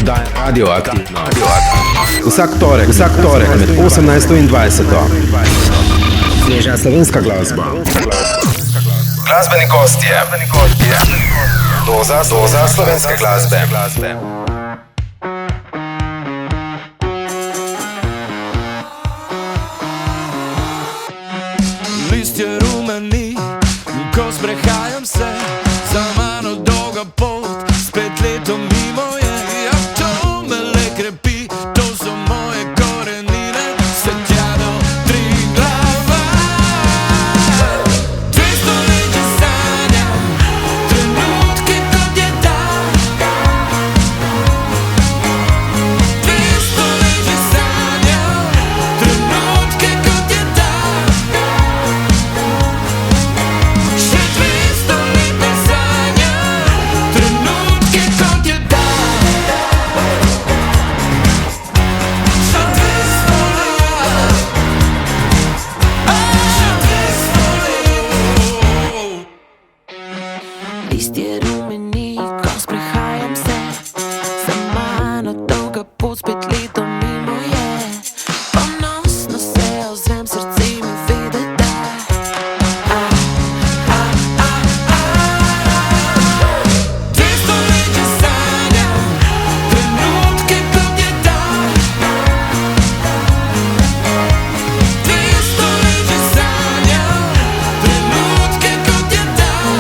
oddaja Radioaktivno. Vsak torek med 18 in 20. Sveža slovenska glasba. Glasbeni gostje. Doza slovenske glasbe. Listje rumeni, ko sprehajam se, za mano dolga pot, spet leto mimo je. Ja, to me le krepi, to so moje korenine, se tja do Triglava. 200 let že sanjam, trenutke kot je dan. 200 let že sanjam, trenutke kot je dan. Še 200 let ne sanjam, trenutke kot je dan. Še 200 let, še 200 let. Listje rumeni, ko sprehajam se, za mano dolga pot, spet leto mimo je. Ponosno se ozrem, srce mi vede, da 200 let že sanjam, trenutke kot je dan. 200 let že sanjam, trenutke kot je dan.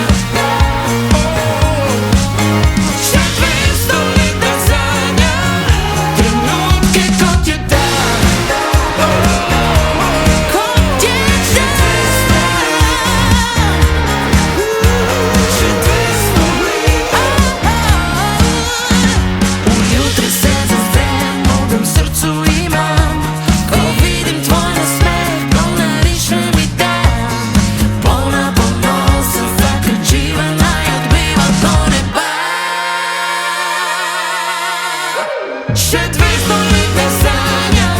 Še 200 let ne sanjam, trenutke kot je dan. Kot je dan. Še 200 let. Ujutri se zazrem, modrem srcu imam, ko vidim tvoj nasmeh, ko narišem mi dan. Polna ponosa, zakričiva naj odbiva do neba. Še 200 let ne sanjam,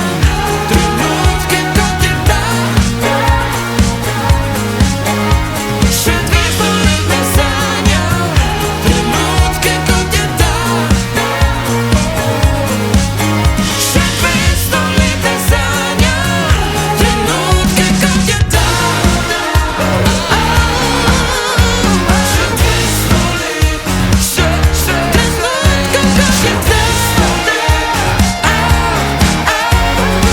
trenutke kot je dan. Še 200 let ne sanjam, trenutke kot je dan. Še 200 let ne sanjam, trenutke kot je dan. Še 200 let, še trenutke kot je dan.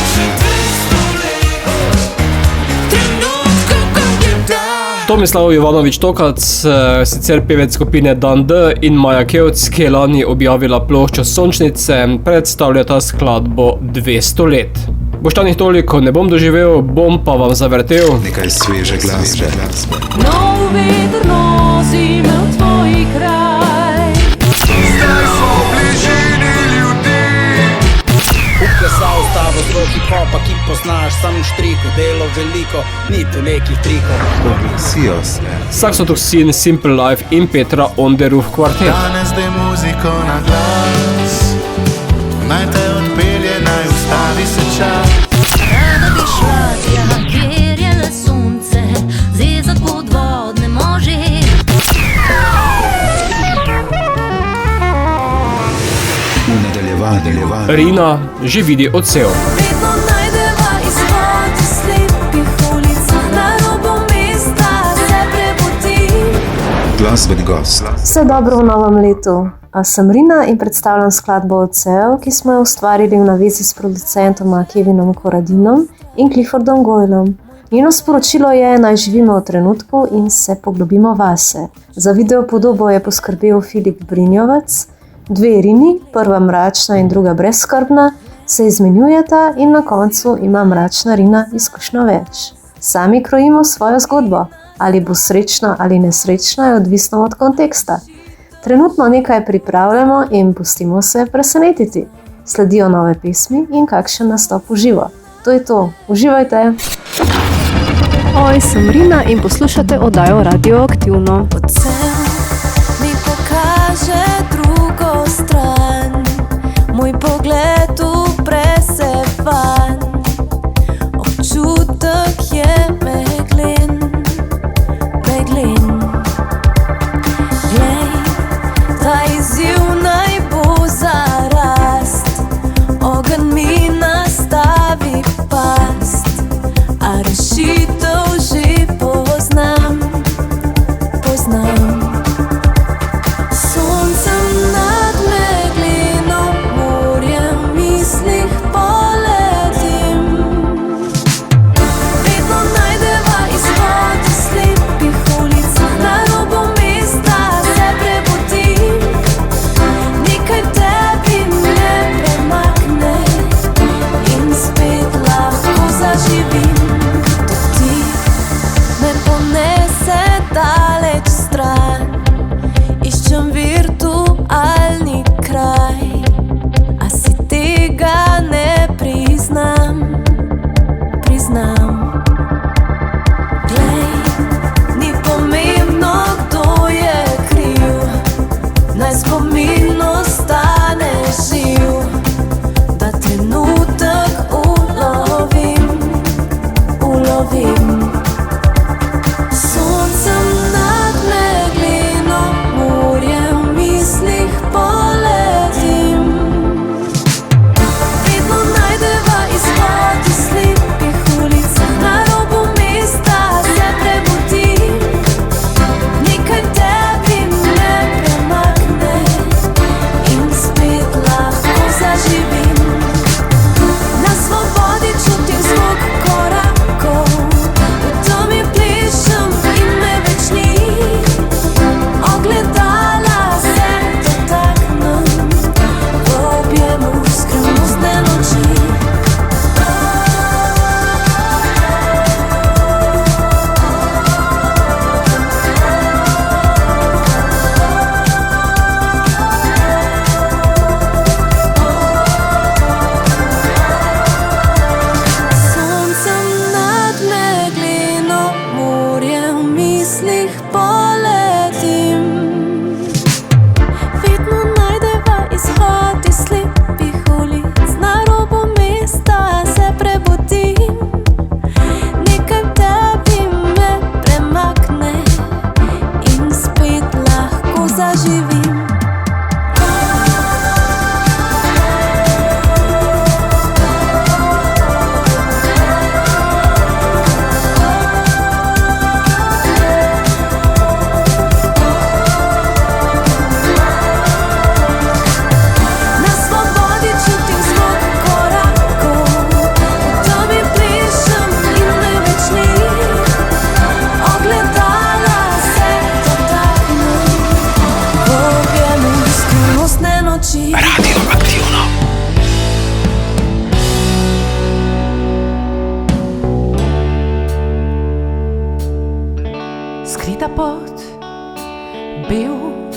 Še 200 let, trenutke kot je dan. Tomislav Jovanović Tokac, sicer pevec skupine Dan D, in Maja Kevc, ki je lani objavila ploščo Sončnice, predstavljata skladbo 200 let. Boštani toliko ne bom doživel, bom pa vam zavrtel. Nekaj sveže glasbe. Nov veter nosi me v tvoj kraj. Zdaj smo v bližini ljudi. Uklesal stavo svoj hip-hopa, ki poznaš sam štriko, delo veliko, ni tu nekih trikov. Oglasijo se. Saxotoxin, Simple Life in Petra On The Roof kvartet. Danes daj muziko na glas, naj te odpelje, naj ustavi se čas. Rada bi šla tja, kjer je le sonce, zezat podvodne može. V nadaljevanju. Rina že vidi odsev. Vedno najdeva izhod v slepih ulicah, na robu mesta se prebudi. Glasbeni gost. Vse dobro v novem letu. Sem Rina in predstavljam skladbo Odsev, ki smo jo ustvarili v navezi s producentoma Kevinom Koradinom in Cliffordom Goylom. Njeno sporočilo je, naj živimo v trenutku in se poglobimo vase. Za videopodobo je poskrbel Filip Brinjovec. Dve Rini, prva mračna in druga brezskrbna, se izmenjujeta in na koncu ima mračna Rina izkušnjo več. Sami krojimo svojo zgodbo. Ali bo srečna ali nesrečna, je odvisno od konteksta. Trenutno nekaj pripravljamo in pustimo se presenetiti. Sledijo nove pesmi in kakšen nastop v živo. To je to. Uživajte! Oj, sem Rina in poslušate oddajo Radioaktivno. Odsev mi pokaže drugo stran, moj pogled upre se van. Občutek je meglen. Glej, ta izziv naj bo zaradi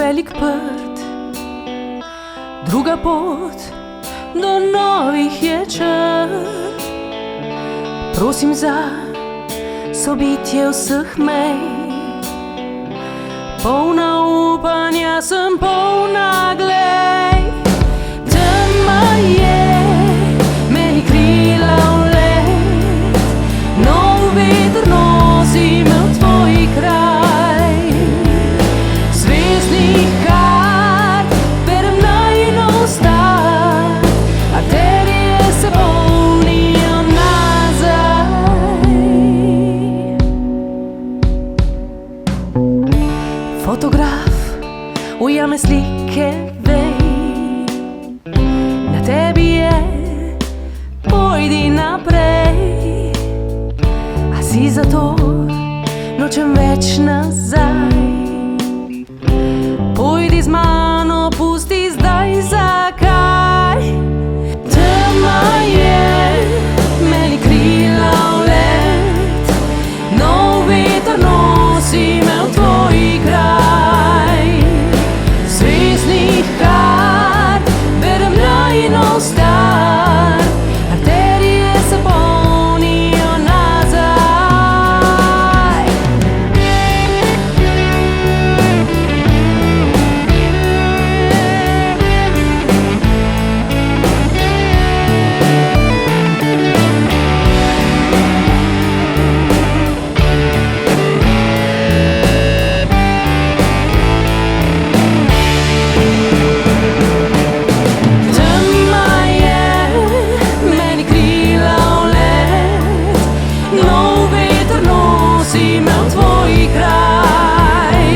velik prt, druga pot do novih je črt. Prosim za sobitje vseh mej, polna upanja sem, polna glej. Tema je, meni krila v let, nov veter nosi me v tvoj kraj. Zvezdnih kart berem najnov star, arterije se polnijo nazaj. Fotograf ujame slike, vej, na tebi je, pojdi naprej. A si zato nočem več nazaj. Pojdi z mano, pusti zdaj, zakaj? Tema je, meni krila v let, nov veter nosi me v tvoj kraj. Zvezdnih kart berem najnov star, arterije se polnijo nazaj. Tema je, meni krila v let, nov veter nosi me v tvoj kraj.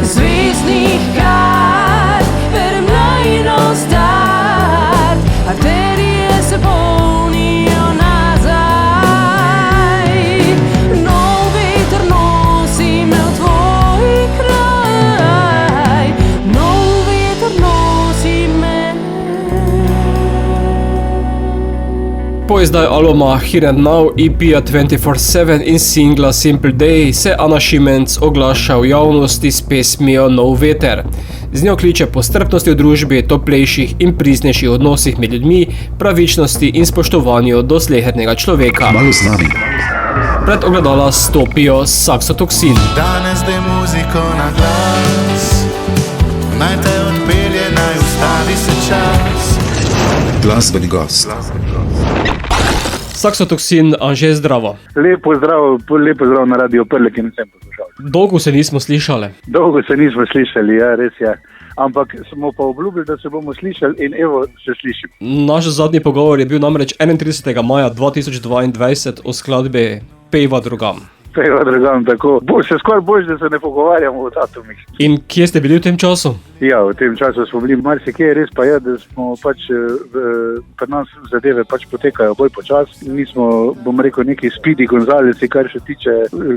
Zvezdnih kart berem najnov star, arterije se polnijo nazaj. Nov veter nosi me v tvoj kraj, nov veter nosi me. Po izdaji albuma Here and Now, EP-ja 24/7 in singla Simple Day se Ana Šimenc oglaša v javnosti s pesmijo Nov veter. Z njo kliče po strpnosti v družbi, toplejših in priznejših odnosih med ljudmi, pravičnosti in spoštovanju do slehernega človeka. Malo z nami. Pred ogledala stopijo Saksotoksin. Danes daj muziko na glas, naj te odpelje, naj ustavi se čas. Glasbeni gost. Saksotoksin, Anže, zdravo. Lepo zdrav na Radio Prlek in vsem poslušalcem. Dolgo se nismo slišali. Dolgo se nismo slišali, ja, res je. Ampak smo pa obljubili, da se bomo slišali in evo se slišimo. Naš zadnji pogovor je bil namreč 31. maja 2022 o skladbi Pejva drugam. Pejva drugam, tako. Se skoraj boš, da se ne pogovarjamo o datumih. In kje ste bili v tem času? Ja, v tem času smo bili marsikje, res pa je, da smo pač pri nas zadeve pač potekajo bolj počasi. Nismo, bom rekel, neki Speedy Gonzalesi, kar se tiče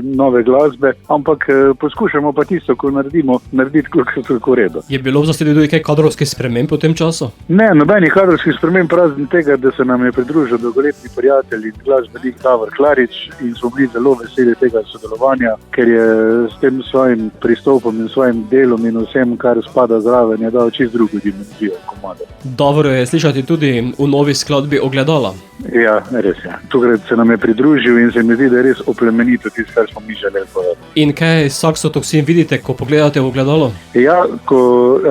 nove glasbe, ampak poskušamo pa tisto, ko narediti koliko v redu. Je bilo v zasledju tudi kaj kadrovskih sprememb v tem času? Ne, nobenih kadrovskih sprememb, razen tega, da se nam je pridružil dolgoletni prijatelj in glasbenik Davor Klarič in smo bili zelo veseli tega sodelovanja, ker je s tem svojim pristopom in svojim delom in vsem, kar spada zraven, je dal čisto drugo dimenzijo komada. Dobro je slišati tudi v novi skladbi Ogledala. Ja, res je. Tukaj se nam je pridružil in se mi zdi, da je res oplemenito tisto, kar smo mi želeli povedati. In kaj Saksotoksin vidite, ko pogledate v ogledalo? Ja,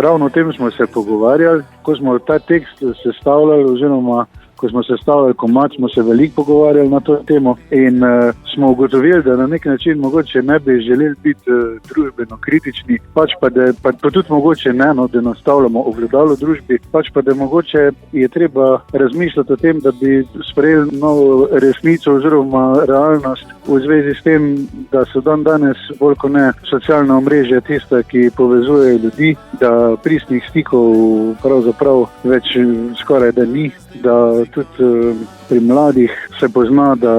ravno o tem smo se pogovarjali, ko smo ta tekst sestavljali oziroma ko smo sestavljali komad, smo se veliko pogovarjali na to temo in smo ugotovili, da na nek način mogoče ne bi želeli biti družbeno kritični, pač pa tudi mogoče ne, da nastavljamo ogledalo družbi, pač pa da mogoče je treba razmišljati o tem, da bi sprejeli novo resnico oziroma realnost v zvezi s tem, da so danes bolj kot ne socialna omrežja tista, ki povezuje ljudi, da pristnih stikov pravzaprav več skoraj da ni, da tudi pri mladih se pozna, da,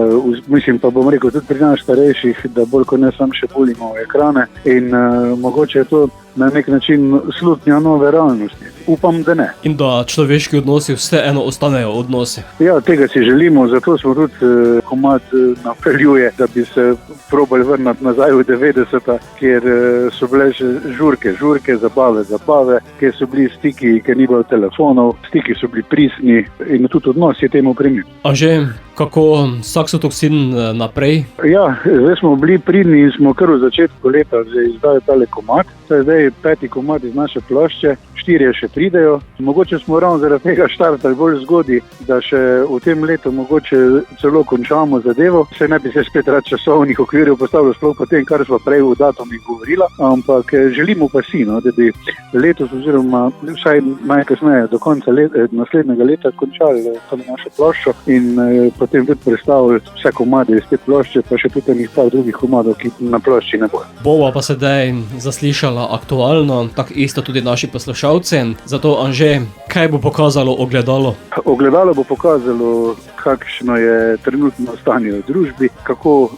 mislim pa bom rekel, tudi pri nas starejših, da bolj kot ne sam še bulimo ekrane in mogoče je to na nek način slutnja nove realnosti. Upam, da ne. In da človeški odnosi vseeno ostanejo odnosi. Ja, tega si želimo, zato smo tudi komad napeljuje, da bi se probali vrniti nazaj v 90-ta, kjer so bile še žurke, zabave, kjer so bili stiki, ker ni bilo telefonov, stiki so bili pristni in tudi odnos je temu primer. Anže, kako Saksotoksin naprej? Ja, zdaj smo bili pridni in smo kar v začetku leta izdali tale komad. To je zdaj 5. komad iz naše plošče, 4 še pridejo. Mogoče smo ravno zaradi tega štartali bolj zgodaj, da še v tem letu mogoče celo končamo zadevo. Se ne bi se spet rad časovnih okvirjev postavilo, sploh po tem, kar smo prej v datumih govorila, ampak želimo pa si, no, da bi letos oziroma vsaj najkasneje do konca naslednjega leta končali tam našo ploščo in potem tudi predstavili vse komade iz te plošče, pa še tudi nekaj drugih komadov, ki na plošči ne bojo. Bova pa sedaj zaslišala aktualno, tak isto tudi naši poslušalci. Zato, Anže, kaj bo pokazalo ogledalo? Ogledalo bo pokazalo, kakšno je trenutno stanje v družbi, kako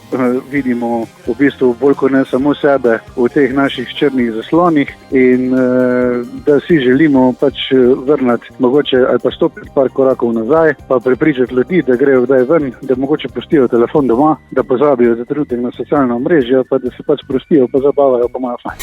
vidimo v bistvu bolj kot ne samo sebe v teh naših črnih zaslonih in da si želimo pač vrnati mogoče ali pa stopiti par korakov nazaj, pa prepričati ljudi, da grejo kdaj ven, da mogoče pustijo telefon doma, da pozabijo za trenutek na socialna omrežja, pa da se pač sprostijo, pa zabavajo, pa imajo fajn.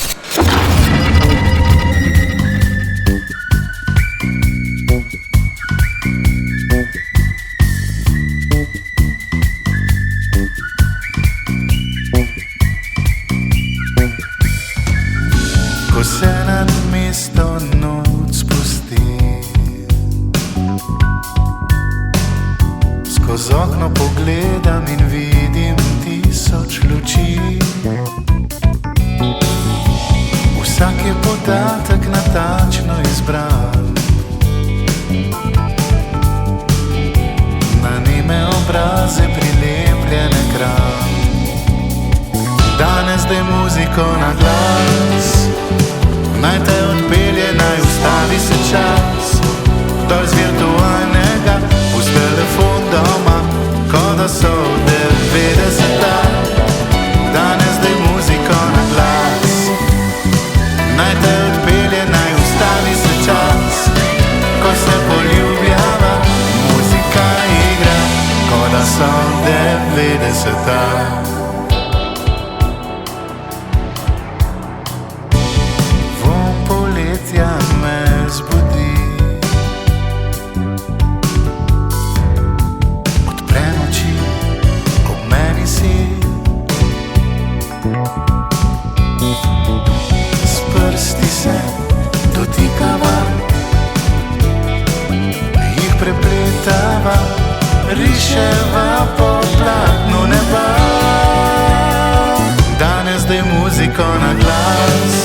Ko se nad mesto noč spusti, skozi okno pogledam in vidim 1000 luči. Vsak je podatek natančno izbran, na neme obraze prilepljen ekran. Danes daj muziko na glas, naj te odpelje, naj ustavi se čas. Dol z virtualnega, pusti telefon doma, ko da so 90-ta. Danes daj muziko na glas, naj te odpelje, naj ustavi se čas. Ko se poljubljava, muzika igra, ko da so 90-ta. Me zbudi, odprem oči, ob meni si. S prsti se dotikava, jih prepletava, riševa po platnu neba. Danes daj muziko na glas,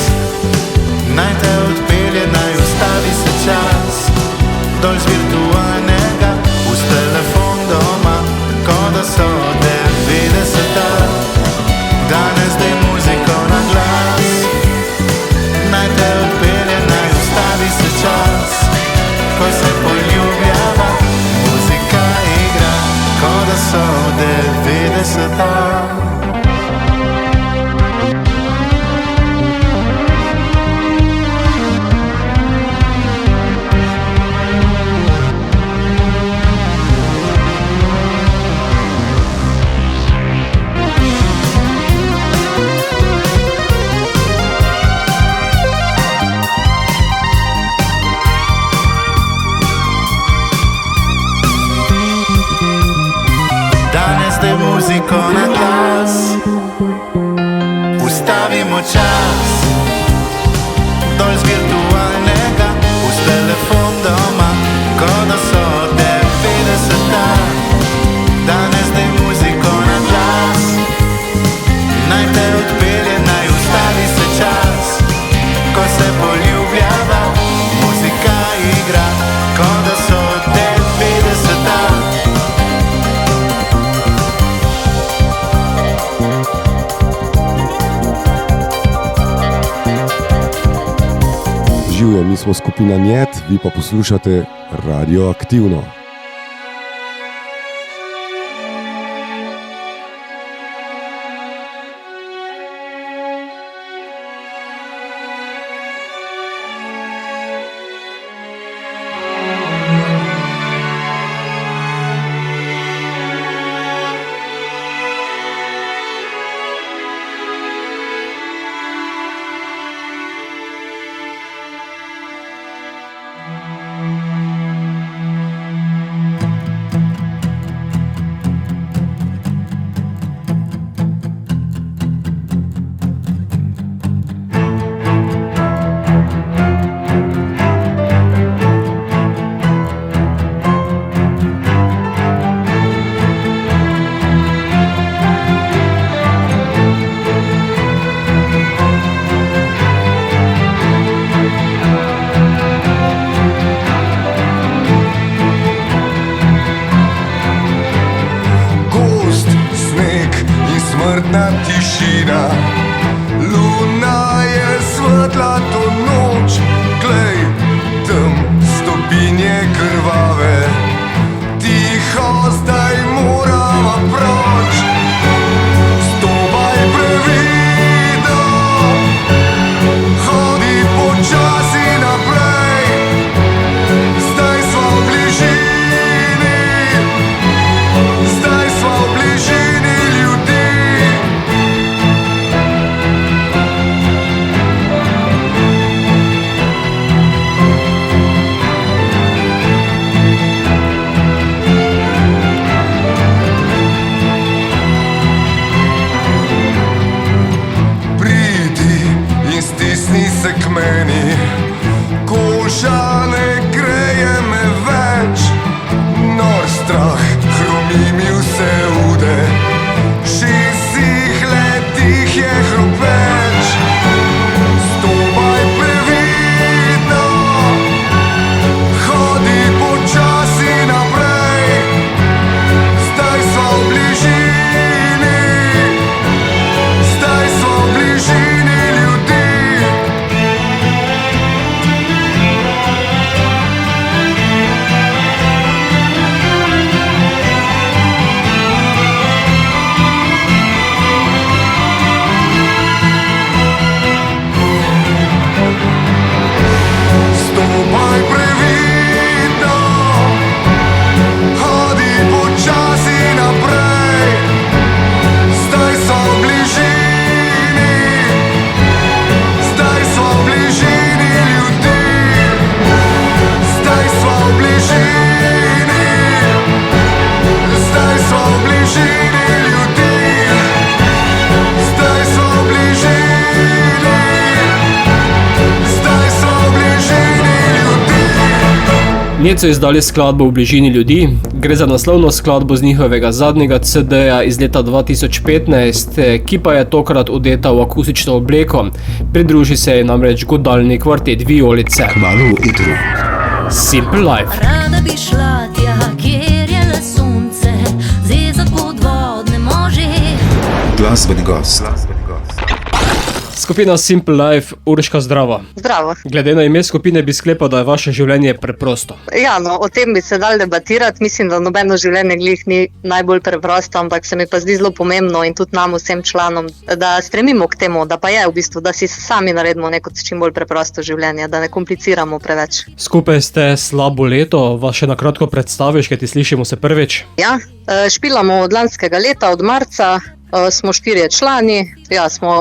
naj te odpelje, naj ustavi se čas. Dol z virtualnega, pusti telefon doma, ko da so 90-ta. Danes daj muziko na glas, naj te odpelje, naj ustavi se čas. Ko se poljubljava, muzika igra, ko da so 90-ta. Daj muziko na glas, ustavimo čas. Dol z virtualnega, pusti telefon doma, ko da so 90-ta. Danes daj muziko na glas, naj te odpelje, naj ustavi se čas. Ko se poljubljava, muzika igra, ko da so 90-ta. Živjo, mi smo skupina Njet, vi pa poslušate Radio Aktivno. Potresna tišina, luna je svetla to noč. Glej, tam stopinje krvave, tiho zdaj morava proč. Stopaj previdno, hodi počasi naprej. Zdaj sva v bližini, zdaj sva v bližini ljudi. Pridi in stisni se k meni, koža ne greje me več. Nor strah hromi mi vse ude, šestih letih je hropeč. Stopaj previdno, hodi počasi naprej. Zdaj sva v bližini, zdaj sva v bližini ljudi. Stopaj previdno, hodi počasi naprej. Zdaj sva v bližini, zdaj sva v bližini ljudi. Zdaj sva v bližini, zdaj sva v bližini ljudi. Zdaj sva v bližini, zdaj sva v bližini ljudi. Njed so izdali skladbo V bližini ljudi, gre za naslovno skladbo z njihovega zadnjega CD-ja iz leta 2015, ki pa je tokrat odeta v akustično obleko. Pridruži se je namreč godalni kvartet Vijolice. Kmalu v etru. Simple Life. Rada bi šla tja, kjer je le sonce, zezat podvodne može. Glasbeni gost. Skupina Simple Life, Urška, zdrava. Zdravo. Glede na ime skupine bi sklepal, da je vaše življenje preprosto. Ja, no, o tem bi se dal debatirati. Mislim, da nobeno življenje glih ni najbolj preprosto, ampak se mi pa zdi zelo pomembno in tudi nam vsem članom, da stremimo k temu, da pa je v bistvu, da si sami naredimo neko čim bolj preprosto življenje, da ne kompliciramo preveč. Skupaj ste slabo leto, vas še na kratko predstaviš, kaj ti slišimo se prvič. Ja, špilamo od lanskega leta, od marca. Smo 4 člani,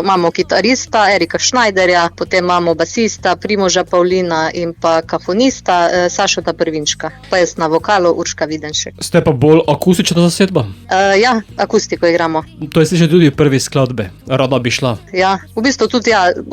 imamo kitarista Erika Schneiderja, potem imamo basista Primoža Pavlina in pa kafonista Sašota Prvinčka, pa jaz na vokalu Urška Videnšek. Ste pa bolj akustična zasedba? Ja, akustiko igramo. To je slišati tudi v prvi skladbe, Rada bi šla. Ja, v bistvu tudi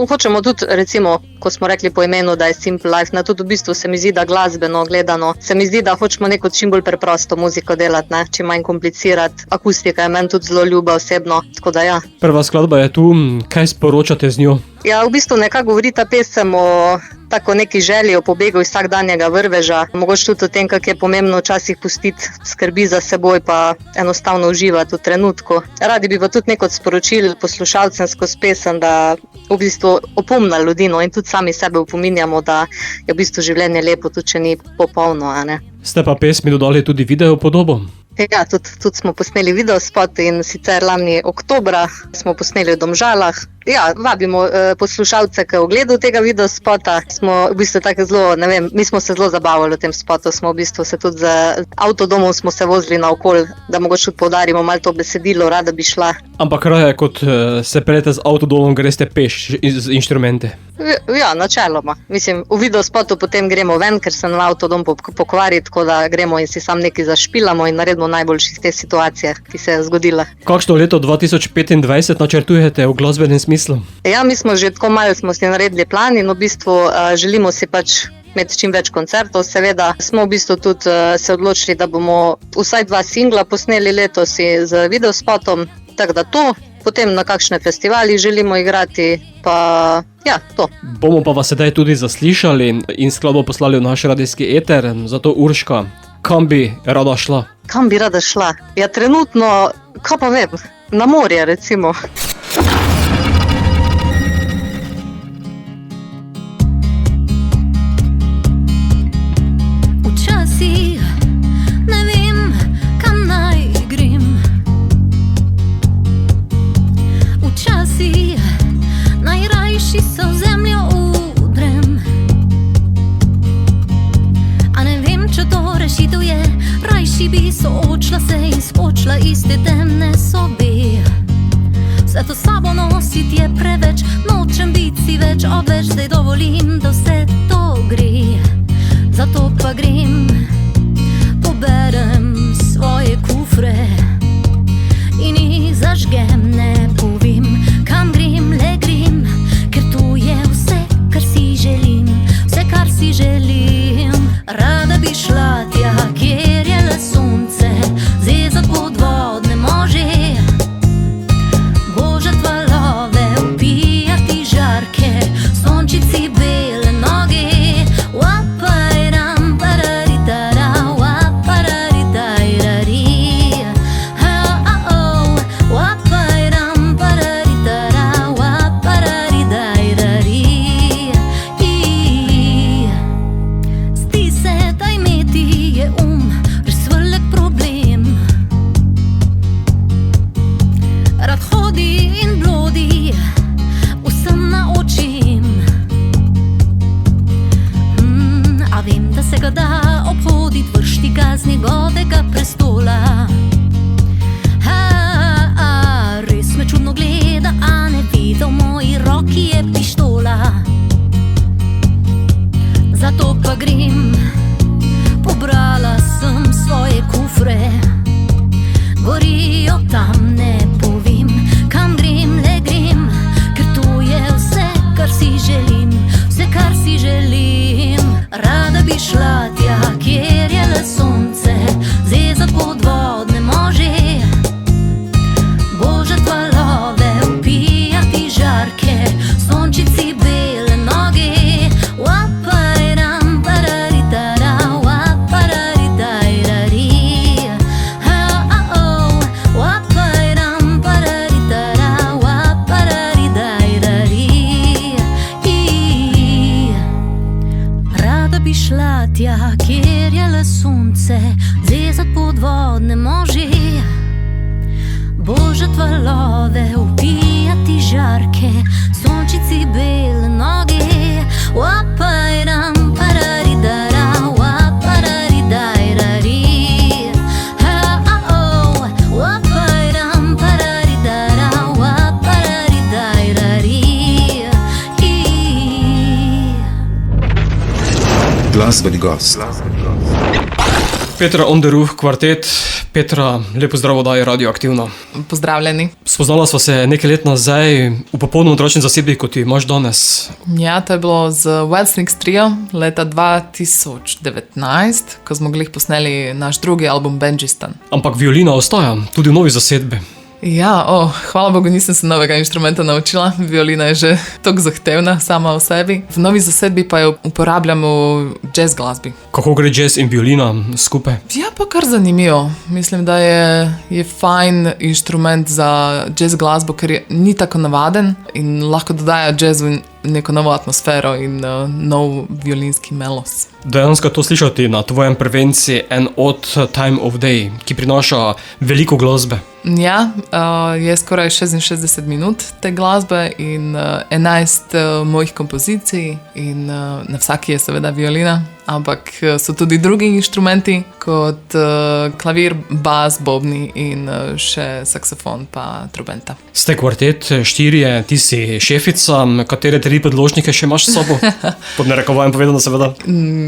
hočemo tudi, recimo, ko smo rekli po imenu, da je Simple Life, tudi v bistvu se mi zdi, da glasbeno gledano, se mi zdi, da hočemo neko čim bolj preprosto muziko delati, čim manj komplicirati. Akustika je meni tudi zelo ljuba osebno, tako da ja. Prva skladba je tu, kaj sporočate z njo? Ja, v bistvu nekako govori ta pesem o tako neki želji, o pobegu iz vsakdanjega vrveža, mogoče tudi o tem, kako je pomembno včasih pustiti skrbi za seboj pa enostavno uživati v trenutku. Radi bi pa tudi neko sporočil poslušalcem skozi pesem, da v bistvu opomnili ljudi, no, in tudi sami sebe opominjamo, da je v bistvu življenje lepo, tudi če ni popolno, a ne. Ste pa pesmi dodali tudi video podobo? Ja, tudi smo posneli videospot in sicer lani oktobra smo posneli v Domžalah. Ja, vabimo poslušalce k ogledu tega videospota. Smo v bistvu tako zelo, ne vem, mi smo se zelo zabavali v tem spotu, smo v bistvu se tudi z avtodomom smo se vozili naokoli, da mogoče tudi poudarimo malo to besedilo, Rada bi šla. Ampak raje kot se peljete z avtodomom, greste peš z inštrumente? Ja, načeloma. Mislim, v videospotu potem gremo ven, ker se nam avtodom pokvari, tako da gremo in si sam nekaj zašpilamo in naredimo najboljši iz te situacije, ki se je zgodila. Kakšno leto 2025 načrtujete v glasbenem smislu? Ja, mi smo že tako malo smo si naredili plan in v bistvu želimo si pač imeti čim več koncertov. Seveda smo v bistvu tudi se odločili, da bomo vsaj 2 singla posneli letos z videospotom, tako da to. Potem na kakšne festivali želimo igrati, pa ja, to. Bomo pa vas sedaj tudi zaslišali in skladbo poslali v naš radijski eter, zato Urška, kam bi rada šla? Kam bi rada šla? Ja, trenutno Kaj pa vem, na morje recimo. Včasih ne vem, kam naj grem. Včasih najrajši se v zemljo udrem. A ne vem, če to rešitev je, rajši bi soočila se in skočila iz te temne sobe. Vse to sabo nosit je preveč, nočem biti si več odveč, zdaj dovolim, da vse to gre. Zato pa grem, poberem svoje kufre in jih zažgem, ne povem, kam grem, le grem, ker tu je vse, kar si želim, vse, kar si želim. Rada bi šla tja, kjer je le sonce, zezat podvodne može, božat valove, upijati žarke, sončici bele noge. Wapairam pararitara, wapararitairari. Wapairam pararitara, wapararitairari. Zdi se, da imeti je res velik problem. Rad hodi in blodi, vsem na očim. A vem, da se ga da obhoditi, vršti ga z njegovega prestola. Res me čudno gleda, a ne ve, da v moji roki je pištola. Zato pa grem, pobrala sem svoje kufre, gorijo tam, ne povem, kam grem, le grem, ker to je vse, kar si želim, vse, kar si želim. Rada bi šla tja, kjer je le sonce, zezat podvodne može, božat valove, upijati žarke, sončici bele noge. Wapairam pararitara, wapararitairari. Wapairam pararitara, wapararitairari. Rada bi šla tja, kjer je le sonce, zezat podvodne može, božat valove, upijati žarke, sončici bele noge. Wapairam pararitara, wapararitairari. Wapairam pararitara, wapararitairari. Glasbeni gost. Petra on the Roof kvartet. Petra, lepo zdravo, da je radioaktivna. Pozdravljeni. Spoznala sva se nekaj let nazaj v popolnoma drugačni zasedbi, kot jo imaš danes. Ja, to je bilo z Wetsnix Trio leta 2019, ko smo glih posneli naš drugi album Benjistan. Ampak violina ostaja, tudi v novi zasedbi. Ja, hvala Bogu, nisem se novega inštrumenta naučila. Violina je že toliko zahtevna sama v sebi. V novi zasedbi pa jo uporabljamo v jazz glasbi. Kako gre jazz in violina skupaj? Ja, pa kar zanimivo. Mislim, da je fajn inštrument za jazz glasbo, ker ni tako navaden in lahko dodaja jazzu neko novo atmosfero in nov violinski melos. Dejansko to slišati na tvojem prvenci An Odd Time of Day, ki prinaša veliko glasbe. Ja, je skoraj 66 minut te glasbe in 11 mojih kompozicij in na vsaki je seveda violina, ampak so tudi drugi inštrumenti kot klavir, bas, bobni in še saksofon pa trobenta. Ste kvartet, 4, ti si šefica, katere 3 podložnike še imaš s sabo? Pod narekovajem povedano seveda.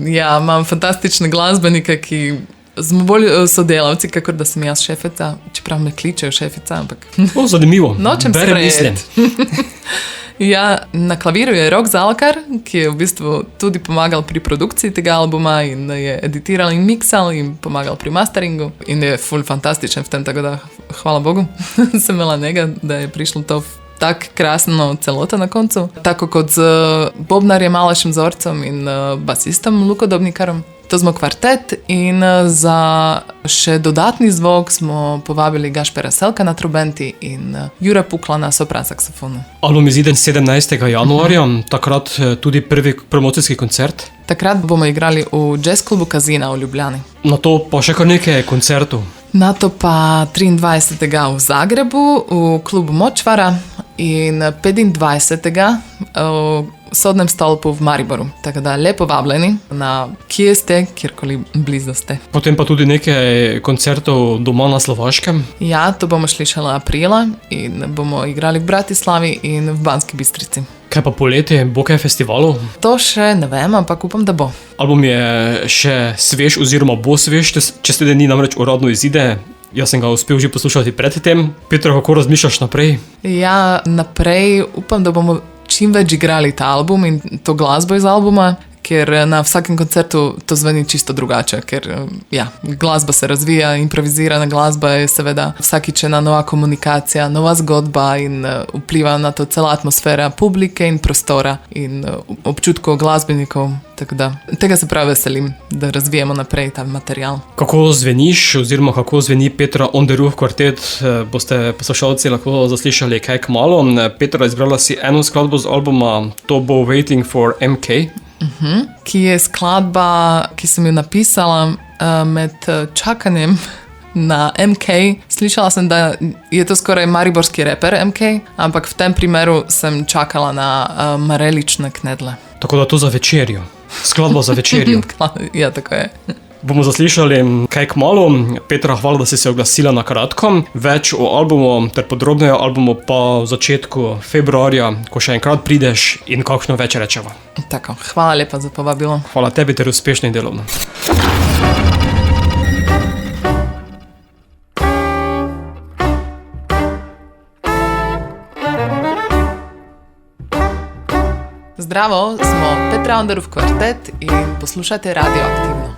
Ja, imam fantastične glasbenike, ki smo bolj sodelavci, kakor da sem jaz šefica, čeprav me kličejo šefica, ampak... Zanimivo, nočem berem sprejeti. Ja, na klaviru je Rok Zalokar, ki je v bistvu tudi pomagal pri produkciji tega albuma in je editiral in miksal in pomagal pri masteringu in je ful fantastičen v tem, tako da hvala Bogu sem imela njega, da je prišlo to tak krasno celota na koncu. Tako kot z bobnarjem Alešem Zorcem in basistom Luko Dobnikarom. To smo kvartet in za še dodatni zvok smo povabili Gašpera Selka na trobenti in Jure Pukla na sopran saksofonu. Album izide 17. januarja, takrat tudi prvi promocijski koncert. Takrat bomo igrali v jazz klubu Kazina v Ljubljani. Na to pa še kar nekaj koncertov. Na to pa 23. v Zagrebu v klubu Močvara in 25. v Sodnem stolpu v Mariboru. Tako da lepo vabljeni na kje ste, kjerkoli blizu ste. Potem pa tudi nekaj koncertov doma na Slovaškem. Ja, to bomo šli šele aprila in bomo igrali v Bratislavi in v Banski Bistrici. Kaj pa poletje, bo kaj festivalov? To še ne vem, ampak upam, da bo. Album je še svež oziroma bo svež, čez teden dni namreč uradno izide. Jaz sem ga uspel že poslušati predtem. Petra, kako razmišljaš naprej? Ja, naprej upam, da bomo čim več igrali ta album in to glasbo iz albuma, ker na vsakem koncertu to zveni čisto drugače, ker ja, glasba se razvija, improvizirana glasba je seveda vsakič ena nova komunikacija, nova zgodba in vpliva na to cela atmosfera publike in prostora in občutkov glasbenikov. Tako da tega se prav veselim, da razvijemo naprej ta material. Kako zveniš oziroma kako zveni Petra On The Roof kvartet, boste poslušalci lahko zaslišali kaj kmalu. Petra, izbrala si eno skladbo z albuma, to bo Waiting for MK. Ki je skladba, ki sem jo napisala med čakanjem na MK. Slišala sem, da je to skoraj mariborski reper MK, ampak v tem primeru sem čakala na marelične knedle. Tako da to za večerjo. Skladba za večerjo. Ja, tako je. Bomo zaslišali kaj kmalu. Petra, hvala, da si se oglasila na kratko. Več o albumu ter podrobneje o albumu pa v začetku februarja, ko še enkrat prideš in kakšno več rečeva. Tako, hvala lepa za povabilo. Hvala tebi ter uspešno in delovno. Zdravo, smo Petra On The Roof kvartet in poslušate Radioaktivno.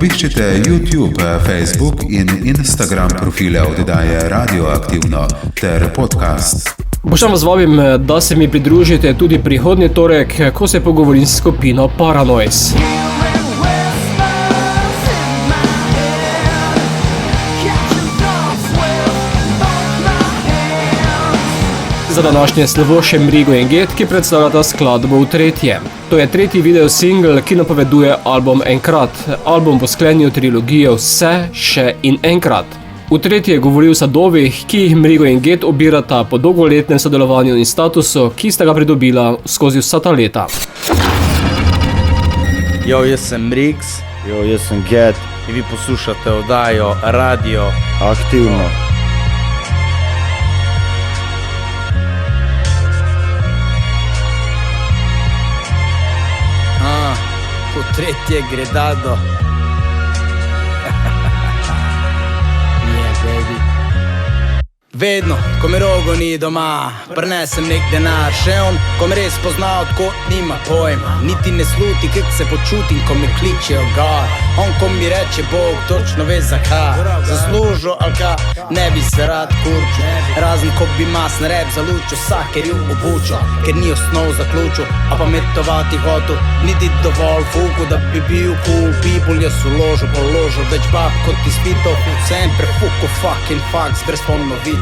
Obiščite YouTube, Facebook in Instagram profile oddaje Radioaktivno ter podcast. Boštjan, vas vabim, da se mi pridružite tudi prihodnji torek, ko se pogovorim s skupino Paranoise. Za današnje slovo še Mrigo in Get, ki predstavljata skladbo V tretje. To je tretji video single, ki napoveduje album Enkrat. Album bo sklenil trilogijo Vse, še in enkrat. V tretje govori o sadovih, ki jih Mrigo in Get obirata po dolgoletnem sodelovanju in statusu, ki sta ga pridobila skozi vsa ta leta. Jo, jaz sem Mrigs. Jo, jaz sem Get. In vi poslušate oddajo Radioaktivno. V tretje gre dado. Yeah, baby. Vedno, ko me rogo ni doma, prinesem nek denar. Še on, ko me res pozna, odkot nima pojma. Niti ne sluti, kak se počutim, ko me kličejo gor. On, ko mi reče Bog, točno ve zakaj. Zaslužil ali ka, ne bi se rad kurčil. Razen, ko bi masn rap zalučil, sakerju obučil. Ker ni osnov zaključil, a pametovati hotel. Niti dovolj fuku, da bi bil cool. People jaz uložil, položil več bab kot izpitov. Sempre fuku fucking facts, brez ponovitev.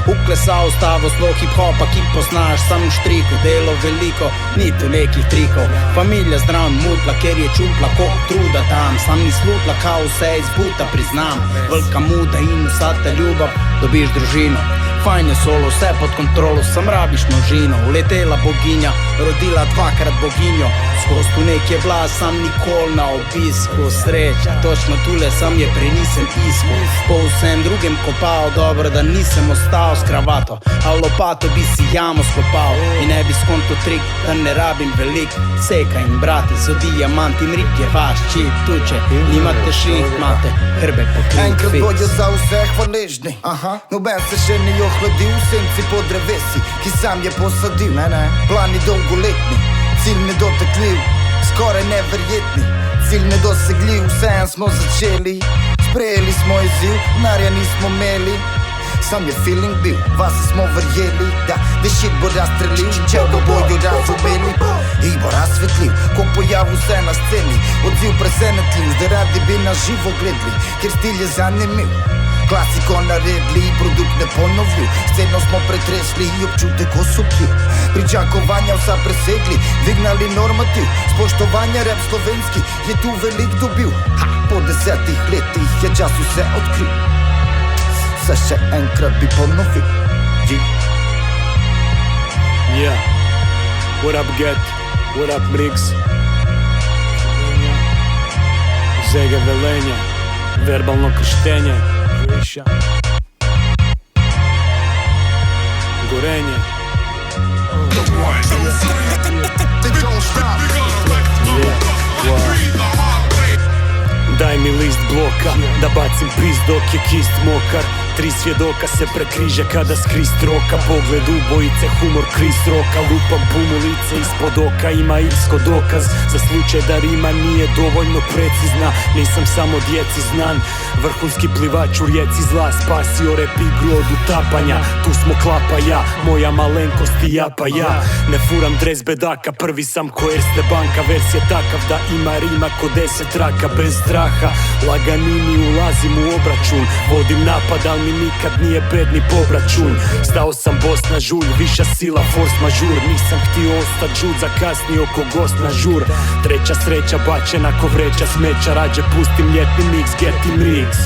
Uklesal stavo slow hip-hopa, ki poznaš sam štriku. Delo veliko, ni tu nekih trikov. Familija zdrav mutla, ker je čutla, ko truda tam. Sam ni slutla, kao vse izbuta, priznam. Velika muda in vsa ta ljubav, dobiš družino. Fajn je solo, vse pod kontrolo, sam rabiš množino. Uletela boginja, rodila dvakrat boginjo. Skozi tu nek je bila, sam nikoli na obisku. Sreča, točno tule, sam je prej nisem iskal. Po vsem drugem kopal, dobro, da nisem ostal s kravato. A lopato bi si jamo sklopal in ne bi skonto trik, da ne rabim velik. Seka in brati, so diamanti, Mrik je vaš čip. Tuče, nimate ših, imate hrbe pokrit. Enkrat bojo za vse hvaležni. Noben se še ni ohladil v senci po drevesi, ki sam je posadil. Plani dolgoletni, cilj nedotakljiv, skoraj neverjetni. Cilj nedosegljiv, vseeno smo začeli. Sprejeli smo izziv, narja nismo imeli. Sam je feeling bil, vase smo verjeli, da shit bo razstrelil, če ga bojo razumeli. I bo razsvetljiv, ko pojavil se na sceni. Odziv presenetljiv, zdaj radi bi nas živo gledli, ker stil je zanimiv. Klasiko naredili, produkt ne ponovljiv. Sceno smo pretresli i občutek osupljiv. Pričakovanja vsa presegli, dvignali normativ. Spoštovanja rap slovenski je tu velik dobil. Po 10 letih je čas vse odkril. Vse še enkrat bi ponovil. Yeah. What up Get? What up Mrigs? Zege velenje, verbalno krštenje. Gorenje. Daj mi list bloka, da bacim pis dok je kist mokar. 3 svjedoka se prekriže kada skrist roka. Pogled ubojice, humor kris roka. Lupam puno lice ispod oka, ima isko dokaz za slučaj da rima nije dovoljno precizna. Nisam samo djeci znan, vrhunski plivač u rijeci zla. Spasio rep igru od utapanja, tu smo klapa ja, moja malenkost i ja pa ja. Ne furam dres bedaka, prvi sam ko Erste banka. Vers je takav da ima rima ko 10 raka bez straha. Laganini ulazim u obračun, vodim napad al mi nikad nije bedni pobračun. Stao sam boss na žulj, viša sila force mažur. Nisam htio ostat žud, zakasnio ko gost na žur. Treća sreća bačena ko vreća smeća. Rađe pustim ljetni mix, Get i Mrigs.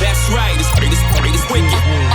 That's right, it's wicked.